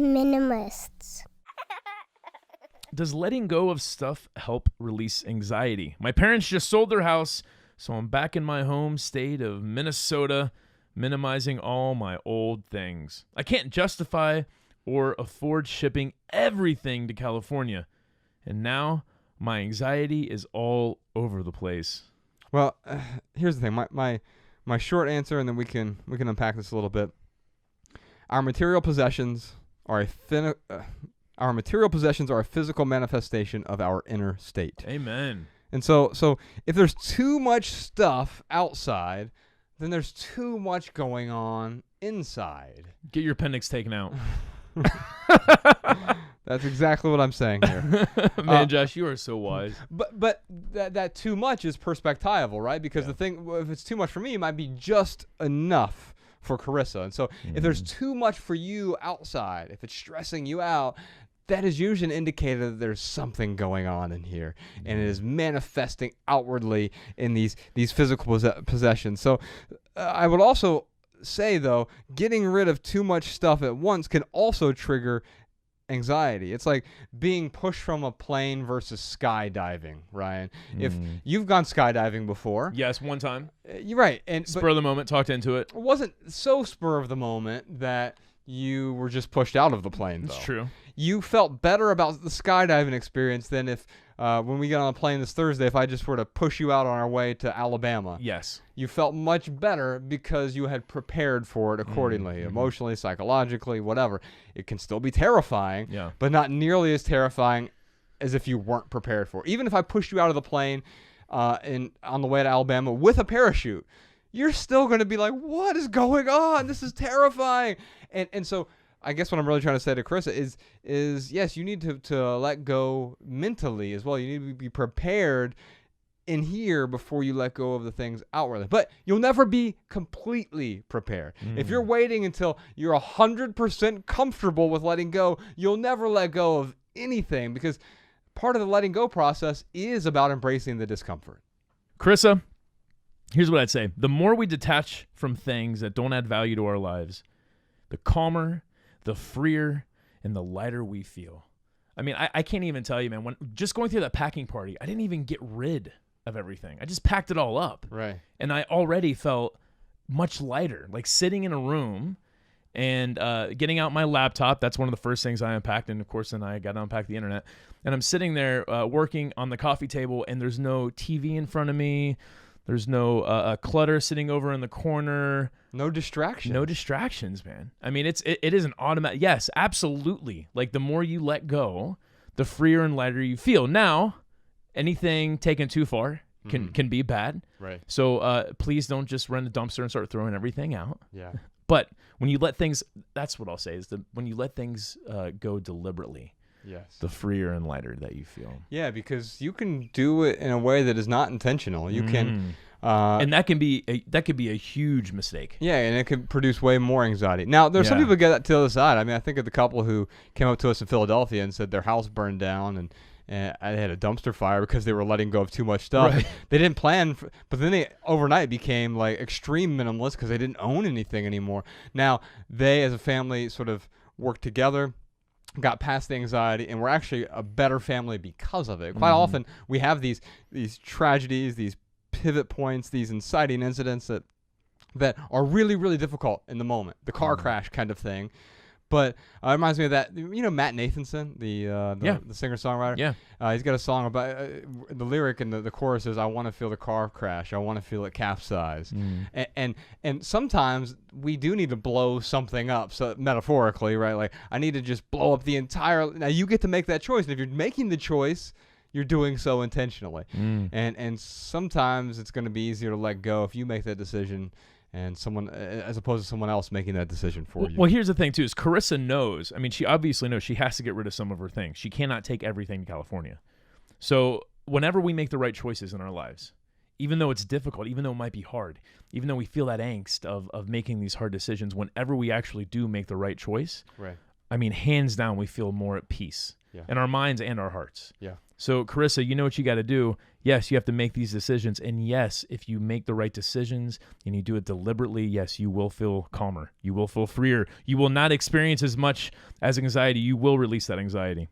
Minimalists. Does letting go of stuff help release anxiety? My parents just sold their house, so I'm back in my home state of Minnesota, minimizing all my old things. I can't justify or afford shipping everything to California, and now my anxiety is all over the place. Well, here's the thing. My short answer, and then we can unpack this a little bit. Our material possessions are a physical manifestation of our inner state. Amen. And so if there's too much stuff outside, then there's too much going on inside. Get your appendix taken out. That's exactly what I'm saying here. Man, Josh, you are so wise. But that too much is perspectival, right? Because the thing, if it's too much for me, it might be just enough for Carissa. And so if there's too much for you outside, if it's stressing you out, that is usually an indicator that there's something going on in here, and it is manifesting outwardly in these physical possessions. So I would also say, though, getting rid of too much stuff at once can also trigger anxiety. It's like being pushed from a plane versus skydiving, Ryan. If you've gone skydiving before. Yes, one time. You're right. Spur of the moment, talked into it. It wasn't so spur of the moment that you were just pushed out of the plane, though. It's true. You felt better about the skydiving experience than if, when we got on a plane this Thursday, if I just were to push you out on our way to Alabama. Yes. You felt much better because you had prepared for it accordingly, emotionally, psychologically, whatever. It can still be terrifying, but not nearly as terrifying as if you weren't prepared for it. Even if I pushed you out of the plane on the way to Alabama with a parachute, you're still going to be like, what is going on? This is terrifying. And so I guess what I'm really trying to say to Carissa is yes, you need to let go mentally as well. You need to be prepared in here before you let go of the things outwardly. But you'll never be completely prepared. If you're waiting until you're 100% comfortable with letting go, you'll never let go of anything, because part of the letting go process is about embracing the discomfort. Carissa, here's what I'd say. The more we detach from things that don't add value to our lives, the calmer, the freer, and the lighter we feel. I mean, I can't even tell you, man, when just going through that packing party, I didn't even get rid of everything. I just packed it all up. Right. And I already felt much lighter, like sitting in a room and getting out my laptop. That's one of the first things I unpacked. And of course, then I got to unpack the internet. And I'm sitting there working on the coffee table, and there's no TV in front of me. There's no clutter sitting over in the corner. No distractions. No distractions, man. I mean, it is an automatic. Yes, absolutely. Like, the more you let go, the freer and lighter you feel. Now, anything taken too far can be bad. Right. So please don't just run the dumpster and start throwing everything out. Yeah. But when you let things, that's what I'll say, is when you let things go deliberately, yes, the freer and lighter that you feel. Yeah, because you can do it in a way that is not intentional. You can, and that could be a huge mistake. Yeah, and it can produce way more anxiety. Now, there's some people who get that to the other side. I mean, I think of the couple who came up to us in Philadelphia and said their house burned down and I had a dumpster fire because they were letting go of too much stuff. Right. They didn't plan, but then they overnight became like extreme minimalists because they didn't own anything anymore. Now, they as a family sort of worked together, got past the anxiety, and we're actually a better family because of it. Quite often, we have these tragedies, these pivot points, these inciting incidents that are really, really difficult in the moment. The car crash kind of thing. But it reminds me of that, Matt Nathanson, the singer-songwriter? Yeah. He's got a song about, the lyric and the chorus is, I want to feel the car crash. I want to feel it capsize. And sometimes we do need to blow something up, so metaphorically, right? Like, I need to just blow up the entire, now you get to make that choice. And if you're making the choice, you're doing so intentionally. And sometimes it's going to be easier to let go if you make that decision, and someone, as opposed to someone else making that decision for you. Well, here's the thing, too, is Carissa knows. I mean, she obviously knows she has to get rid of some of her things. She cannot take everything to California. So whenever we make the right choices in our lives, even though it's difficult, even though it might be hard, even though we feel that angst of making these hard decisions, whenever we actually do make the right choice, right. I mean, hands down, we feel more at peace in our minds and our hearts. Yeah. So, Carissa, you know what you got to do. Yes, you have to make these decisions. And yes, if you make the right decisions and you do it deliberately, yes, you will feel calmer. You will feel freer. You will not experience as much as anxiety. You will release that anxiety.